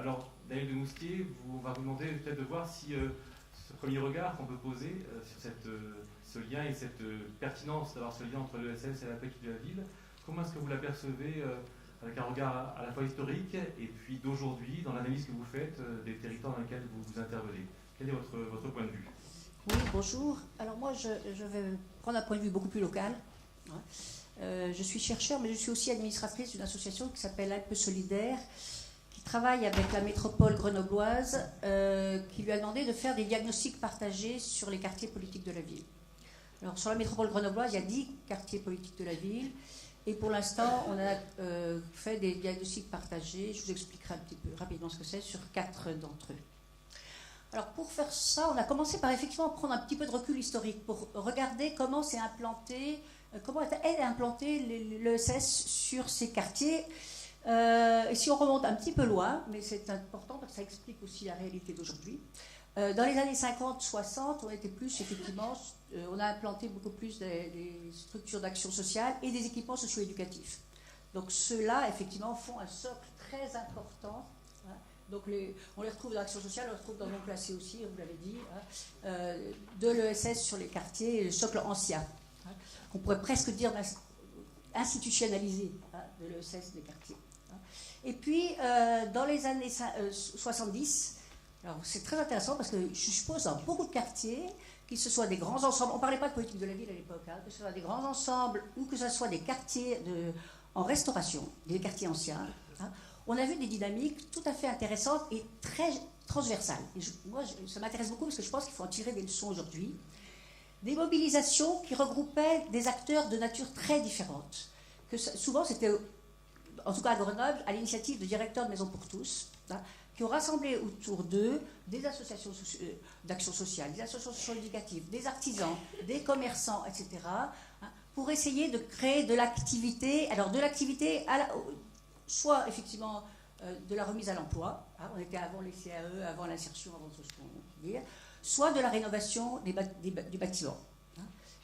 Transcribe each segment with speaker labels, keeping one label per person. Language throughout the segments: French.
Speaker 1: Alors, Daniel de Moustier, on va vous demander peut-être de voir si ce premier regard qu'on peut poser sur ce lien et cette pertinence d'avoir ce lien entre l'ESS et la politique de la ville, comment est-ce que vous l'apercevez avec un regard à la fois historique et puis d'aujourd'hui, dans l'analyse que vous faites des territoires dans lesquels vous intervenez? Quel est votre point de vue?
Speaker 2: Oui, bonjour. Alors moi, je vais prendre un point de vue beaucoup plus local. Je suis chercheur, mais je suis aussi administratrice d'une association qui s'appelle Alpes Solidaires, qui travaille avec la métropole grenobloise, qui lui a demandé de faire des diagnostics partagés sur les quartiers politiques de la ville. Alors sur la métropole grenobloise, il y a 10 quartiers politiques de la ville, et pour l'instant, on a fait des diagnostics partagés, je vous expliquerai un petit peu rapidement ce que c'est, sur 4 d'entre eux. Alors pour faire ça, on a commencé par effectivement prendre un petit peu de recul historique pour regarder comment s'est implanté, comment est implanté l'ESS sur ces quartiers. Et si on remonte un petit peu loin, mais c'est important parce que ça explique aussi la réalité d'aujourd'hui. Dans les années 50-60, on était plus effectivement, on a implanté beaucoup plus des structures d'action sociale et des équipements socio-éducatifs. Donc ceux-là, effectivement, font un socle très important. Donc on les retrouve dans l'action sociale, on les retrouve dans non classés aussi, vous l'avez dit, de l'ESS sur les quartiers, le socle ancien. On pourrait presque dire institutionnalisé de l'ESS des quartiers. Et puis, dans les années 70, alors c'est très intéressant parce que je suppose dans beaucoup de quartiers, que ce soit des grands ensembles, on ne parlait pas de politique de la ville à l'époque, que ce soit des grands ensembles ou que ce soit des quartiers en restauration, des quartiers anciens, on a vu des dynamiques tout à fait intéressantes et très transversales. Et moi, ça m'intéresse beaucoup parce que je pense qu'il faut en tirer des leçons aujourd'hui. Des mobilisations qui regroupaient des acteurs de nature très différente. Souvent, c'était, en tout cas à Grenoble, à l'initiative de directeurs de Maisons pour tous, qui ont rassemblé autour d'eux des associations d'action sociale, des associations éducatives, des artisans, des commerçants, etc., pour essayer de créer de l'activité. Alors, de l'activité soit effectivement de la remise à l'emploi, on était avant les CAE, avant l'insertion, avant tout ce qu'on peut dire, soit de la rénovation du bâtiment.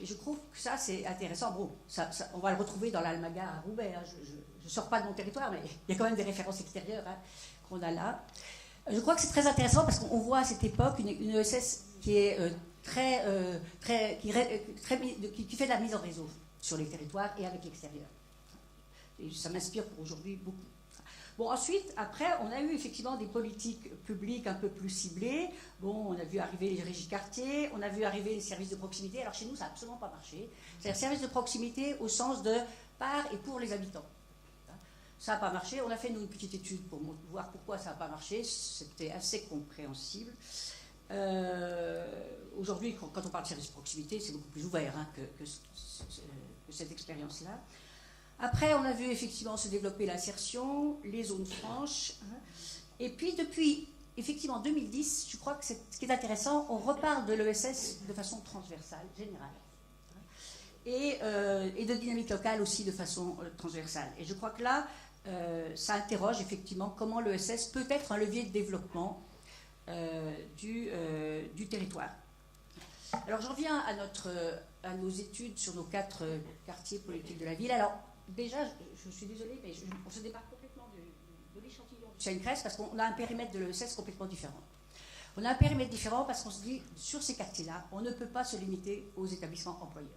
Speaker 2: Et je trouve que ça, c'est intéressant. Bon, on va le retrouver dans l'Almaga à Roubaix. Je ne sors pas de mon territoire, mais il y a quand même des références extérieures qu'on a là. Je crois que c'est très intéressant parce qu'on voit à cette époque une ESS qui est qui fait de la mise en réseau sur les territoires et avec l'extérieur. Et ça m'inspire pour aujourd'hui beaucoup. Bon, ensuite, après, on a eu effectivement des politiques publiques un peu plus ciblées. Bon, on a vu arriver les régies quartiers, on a vu arriver les services de proximité. Alors chez nous, ça n'a absolument pas marché. C'est-à-dire services de proximité au sens de par et pour les habitants. Ça n'a pas marché. On a fait, nous, une petite étude pour voir pourquoi ça n'a pas marché. C'était assez compréhensible. Aujourd'hui, quand on parle de services de proximité, c'est beaucoup plus ouvert que cette expérience-là. Après, on a vu effectivement se développer l'insertion, les zones franches. Et puis, depuis effectivement 2010, je crois que ce qui est intéressant, on reparle de l'ESS de façon transversale, générale. Et de dynamique locale aussi de façon transversale. Et je crois que là, ça interroge effectivement comment l'ESS peut être un levier de développement du territoire. Alors, j'en viens à nos études sur nos 4 quartiers politiques de la ville. Alors, déjà, je suis désolée, mais on se démarque complètement de l'échantillon du CNCRES parce qu'on a un périmètre de l'ESS complètement différent. On a un périmètre différent parce qu'on se dit, sur ces quartiers-là, on ne peut pas se limiter aux établissements employeurs.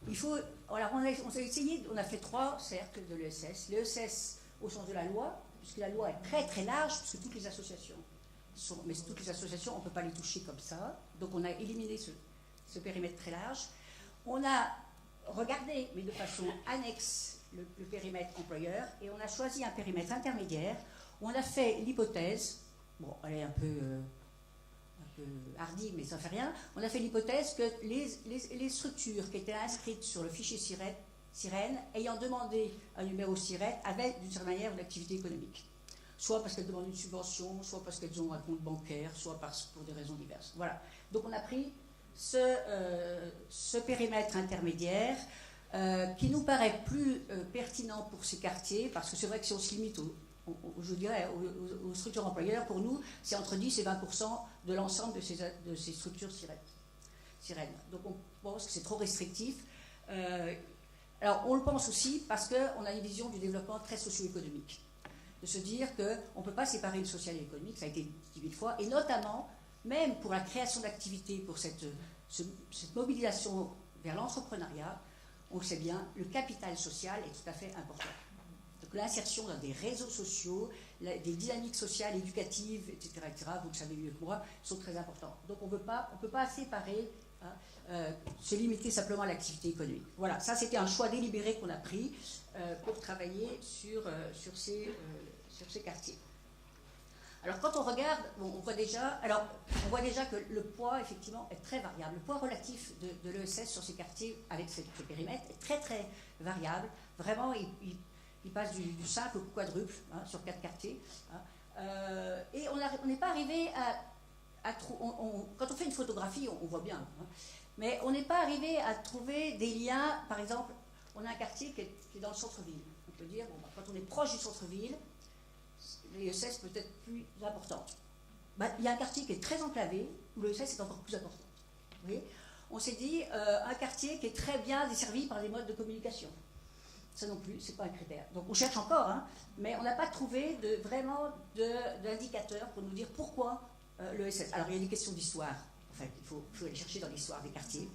Speaker 2: Il faut, alors on a fait 3 cercles de l'ESS. L'ESS au sens de la loi, puisque la loi est très très large, puisque toutes les associations mais toutes les associations, on ne peut pas les toucher comme ça. Donc on a éliminé ce périmètre très large. On a regardé, mais de façon annexe, le périmètre employeur, et on a choisi un périmètre intermédiaire où on a fait l'hypothèse, bon, elle est un peu hardie, mais ça ne fait rien, on a fait l'hypothèse que les structures qui étaient inscrites sur le fichier SIREN, ayant demandé un numéro SIREN, avaient d'une certaine manière une activité économique. Soit parce qu'elles demandent une subvention, soit parce qu'elles ont un compte bancaire, soit pour des raisons diverses. Voilà. Donc on a pris ce périmètre intermédiaire qui nous paraît plus pertinent pour ces quartiers, parce que c'est vrai que si on se limite je dirais, aux structures employeurs, pour nous, c'est entre 10 et 20% de l'ensemble de ces structures SIREN. Donc on pense que c'est trop restrictif. Alors on le pense aussi parce qu'on a une vision du développement très socio-économique. de se dire qu'on ne peut pas séparer le social et l'économique, ça a été dit 1000 fois, et notamment, même pour la création d'activités, pour cette mobilisation vers l'entrepreneuriat, on le sait bien, le capital social est tout à fait important. Donc l'insertion dans des réseaux sociaux, des dynamiques sociales, éducatives, etc., vous le savez mieux que moi, sont très importants. Donc on ne peut pas séparer, se limiter simplement à l'activité économique. Voilà, ça c'était un choix délibéré qu'on a pris pour travailler sur ces quartiers. Alors quand on regarde, on voit déjà que le poids effectivement est très variable. Le poids relatif de l'ESS sur ces quartiers avec ce périmètre est très très variable. Vraiment, il passe du simple au quadruple sur 4 quartiers. Et on n'est pas arrivé à quand on fait une photographie, on voit bien. Mais on n'est pas arrivé à trouver des liens. Par exemple, on a un quartier qui est dans le centre-ville. On peut dire, quand on est proche du centre-ville, l'ESS peut être plus importante. Il y a un quartier qui est très enclavé, où l'ESS est encore plus importante. Vous voyez, on s'est dit, un quartier qui est très bien desservi par des modes de communication. Ça non plus, ce n'est pas un critère. Donc on cherche encore, mais on n'a pas trouvé vraiment d'indicateurs pour nous dire pourquoi l'ESS. Alors il y a des questions d'histoire. Enfin, il faut aller chercher dans l'histoire des quartiers.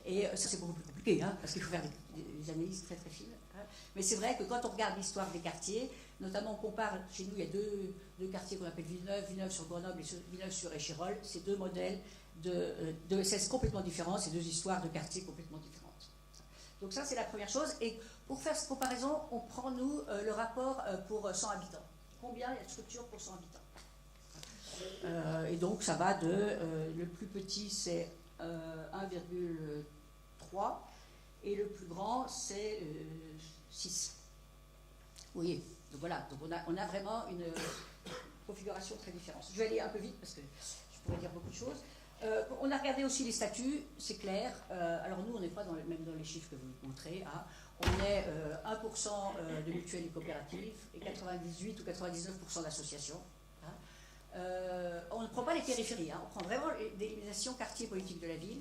Speaker 2: Et ça c'est beaucoup plus compliqué, parce qu'il faut faire des analyses très très fines. Mais c'est vrai que quand on regarde l'histoire des quartiers, notamment on compare, chez nous il y a deux quartiers qu'on appelle Villeneuve sur Grenoble et Villeneuve sur Échirolles, c'est deux modèles de SS complètement différents, c'est deux histoires de quartiers complètement différentes. Donc ça c'est la première chose, et pour faire cette comparaison, on prend nous le rapport pour 100 habitants. Combien il y a de structures pour 100 habitants et donc ça va le plus petit c'est 1,3 et le plus grand c'est 6. Vous voyez, donc voilà, donc on a vraiment une configuration très différente. Je vais aller un peu vite parce que je pourrais dire beaucoup de choses. On a regardé aussi les statuts, c'est clair. Alors nous, on n'est pas même dans les chiffres que vous montrez. On est 1% de mutuelles et coopératives et 98 ou 99% d'associations. On ne prend pas les périphéries, on prend vraiment délimitation quartier politique de la ville.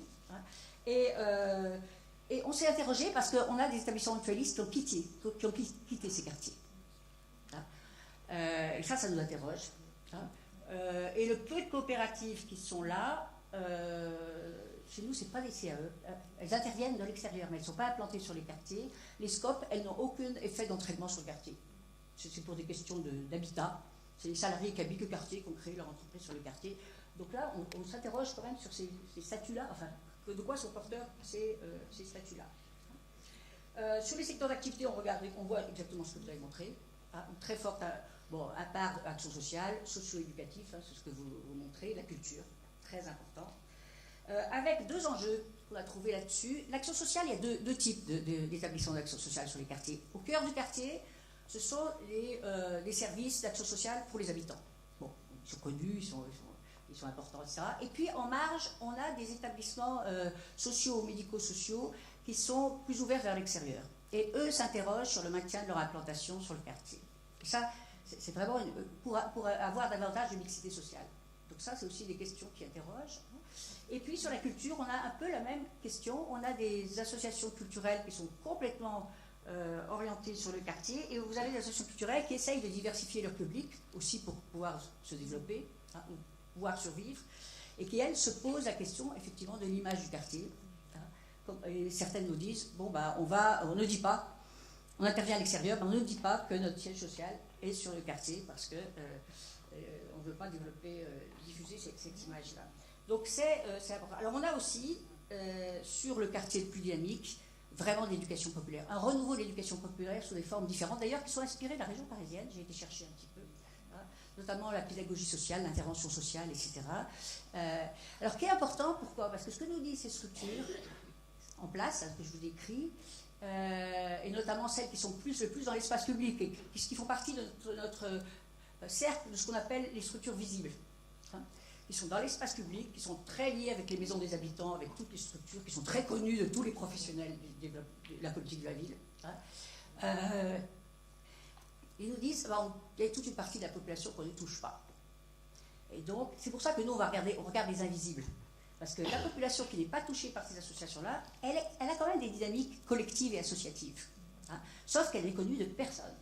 Speaker 2: Et on s'est interrogé parce qu'on a des établissements mutualistes qui ont quitté ces quartiers. Et ça nous interroge. Et le peu de coopératives qui sont là, chez nous, ce n'est pas des CAE. Elles interviennent de l'extérieur, mais elles ne sont pas implantées sur les quartiers. Les SCOP, elles n'ont aucun effet d'entraînement sur le quartier. C'est pour des questions d'habitat. C'est les salariés qui habitent le quartier qui ont créé leur entreprise sur le quartier. Donc là, on s'interroge quand même sur ces statuts-là, enfin, de quoi sont porteurs ces statuts-là. Sur les secteurs d'activité, on voit exactement ce que vous avez montré. Une très forte, à part action sociale, socio-éducatif, c'est ce que vous montrez, la culture, très important. Avec deux enjeux qu'on a trouvés là-dessus. L'action sociale, il y a deux types d'établissements d'action sociale sur les quartiers. Au cœur du quartier, ce sont les services d'action sociale pour les habitants. Bon, ils sont connus, ils sont importants, etc. Et puis, en marge, on a des établissements sociaux, médico-sociaux, qui sont plus ouverts vers l'extérieur. Et eux s'interrogent sur le maintien de leur implantation sur le quartier. Et ça, c'est vraiment pour avoir davantage de mixité sociale. Donc ça, c'est aussi des questions qui interrogent. Et puis, sur la culture, on a un peu la même question. On a des associations culturelles qui sont complètement orientées sur le quartier, et vous avez des associations culturelles qui essayent de diversifier leur public, aussi pour pouvoir se développer, ou pouvoir survivre, et qui, elles, se posent la question, effectivement, de l'image du quartier. Et certaines nous disent, on ne dit pas, on intervient à l'extérieur, mais on ne dit pas que notre siège social est sur le quartier, parce qu'on ne veut pas diffuser cette image-là. Donc c'est important. Alors on a aussi, sur le quartier le plus dynamique, vraiment de l'éducation populaire. Un renouveau de l'éducation populaire sous des formes différentes, d'ailleurs qui sont inspirées de la région parisienne, j'ai été chercher un petit peu, notamment la pédagogie sociale, l'intervention sociale, etc. Alors qui est important, pourquoi ? Parce que ce que nous disent ces structures en place, que je vous décris, et notamment celles qui sont le plus dans l'espace public, et qui font partie de notre cercle de ce qu'on appelle les structures visibles. Qui sont dans l'espace public, qui sont très liés avec les maisons des habitants, avec toutes les structures, qui sont très connues de tous les professionnels de la politique de la ville. Ils nous disent il y a toute une partie de la population qu'on ne touche pas. Et donc, c'est pour ça que nous, on regarde les invisibles. Parce que la population qui n'est pas touchée par ces associations-là, elle a quand même des dynamiques collectives et associatives. Sauf qu'elle n'est connue de personne.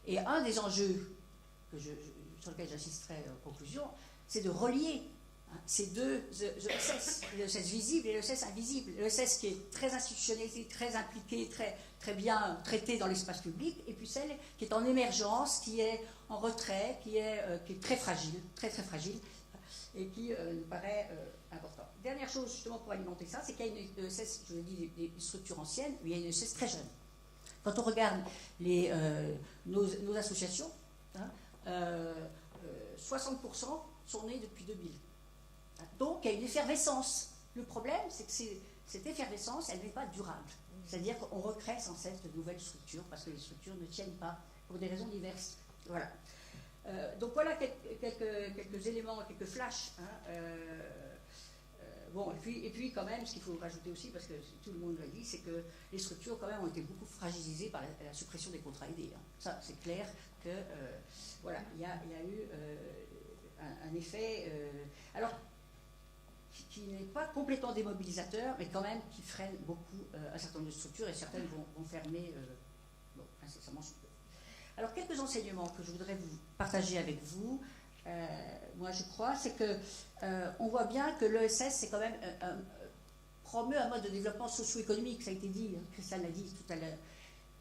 Speaker 2: Et un des enjeux sur lequel j'insisterai en conclusion, c'est de relier ces deux ESS, l'ESS visible et l'ESS invisible. L'ESS qui est très institutionnalisé, très impliqué, très bien traité dans l'espace public, et puis celle qui est en émergence, qui est en retrait, qui est très fragile, très fragile, et qui nous paraît important. Dernière chose justement pour alimenter ça, c'est qu'il y a une ESS, je vous ai dit, des structures anciennes, mais il y a une ESS très jeune. Quand on regarde nos associations, 60% sont nés depuis 2000. Donc, il y a une effervescence. Le problème, c'est que cette effervescence, elle n'est pas durable. C'est-à-dire qu'on recrée sans cesse de nouvelles structures, parce que les structures ne tiennent pas, pour des raisons diverses. Voilà. Donc, voilà quelques éléments, quelques flashs. Bon, et puis, quand même, ce qu'il faut rajouter aussi, parce que tout le monde l'a dit, c'est que les structures, quand même, ont été beaucoup fragilisées par la suppression des contrats aidés. Ça, c'est clair que, voilà, il y a eu un effet... alors, qui n'est pas complètement démobilisateur, mais quand même qui freine beaucoup un certain nombre de structures, et certaines vont fermer incessamment sous peu. Alors, quelques enseignements que je voudrais vous partager avec vous, moi je crois, c'est que on voit bien que l'ESS, c'est quand même promeut un mode de développement socio-économique, ça a été dit, Christiane l'a dit tout à l'heure.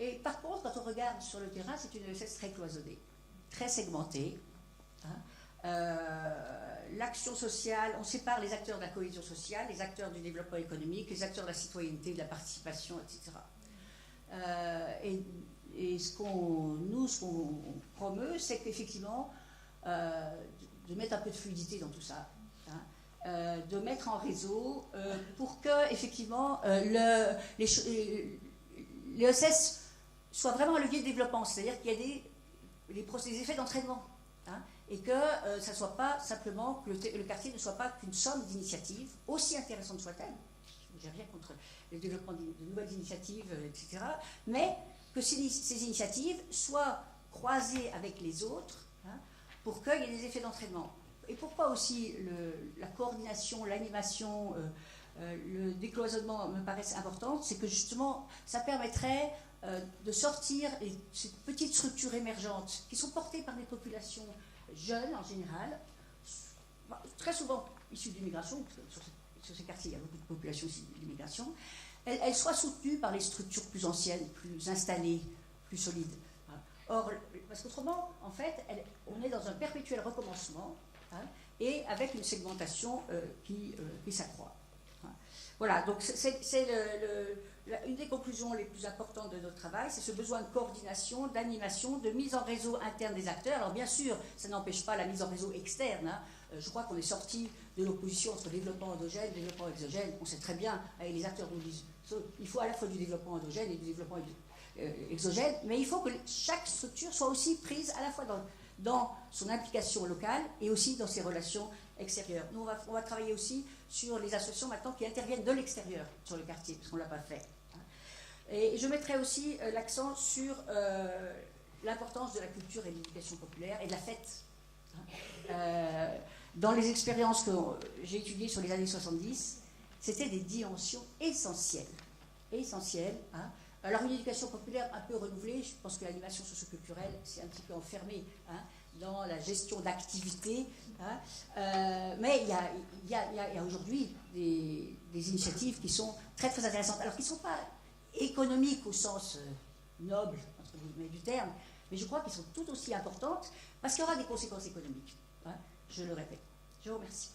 Speaker 2: Et par contre, quand on regarde sur le terrain, c'est une ESS très cloisonnée, très segmentée. L'action sociale, on sépare les acteurs de la cohésion sociale, les acteurs du développement économique, les acteurs de la citoyenneté, de la participation, etc. Et ce qu'on promeut, c'est qu'effectivement, de mettre un peu de fluidité dans tout ça, de mettre en réseau pour que, effectivement, l'ESS soit vraiment un levier de développement, c'est-à-dire qu'il y a des effets d'entraînement. Et que ça ne soit pas simplement, que le quartier ne soit pas qu'une somme d'initiatives, aussi intéressantes soient-elles, je n'ai rien contre le développement de nouvelles initiatives, etc., mais que ces initiatives soient croisées avec les autres pour qu'il y ait des effets d'entraînement. Et pourquoi aussi la coordination, l'animation, le décloisonnement me paraissent importants, c'est que justement, ça permettrait de sortir ces petites structures émergentes qui sont portées par des populations jeunes en général, très souvent issues d'immigration, sur ces quartiers il y a beaucoup de populations issues d'immigration, elles soient soutenues par les structures plus anciennes, plus installées, plus solides. Or, parce qu'autrement, en fait, on est dans un perpétuel recommencement, et avec une segmentation qui s'accroît. Voilà, donc c'est une des conclusions les plus importantes de notre travail, c'est ce besoin de coordination, d'animation, de mise en réseau interne des acteurs. Alors bien sûr, ça n'empêche pas la mise en réseau externe. Je crois qu'on est sorti de l'opposition entre développement endogène et développement exogène. On sait très bien, et les acteurs nous disent, il faut à la fois du développement endogène et du développement exogène, mais il faut que chaque structure soit aussi prise à la fois dans son implication locale et aussi dans ses relations extérieures. Nous, on va travailler aussi sur les associations maintenant qui interviennent de l'extérieur sur le quartier, parce qu'on ne l'a pas fait. Et je mettrai aussi l'accent sur l'importance de la culture et de l'éducation populaire et de la fête. Dans les expériences que j'ai étudiées sur les années 70, c'était des dimensions essentielles. Alors une éducation populaire un peu renouvelée, je pense que l'animation socioculturelle s'est un petit peu enfermée dans la gestion d'activités, mais il y a aujourd'hui des initiatives qui sont très très intéressantes, alors qui ne sont pas économiques au sens noble entre guillemets du terme, mais je crois qu'elles sont tout aussi importantes parce qu'il y aura des conséquences économiques, je le répète. Je vous remercie.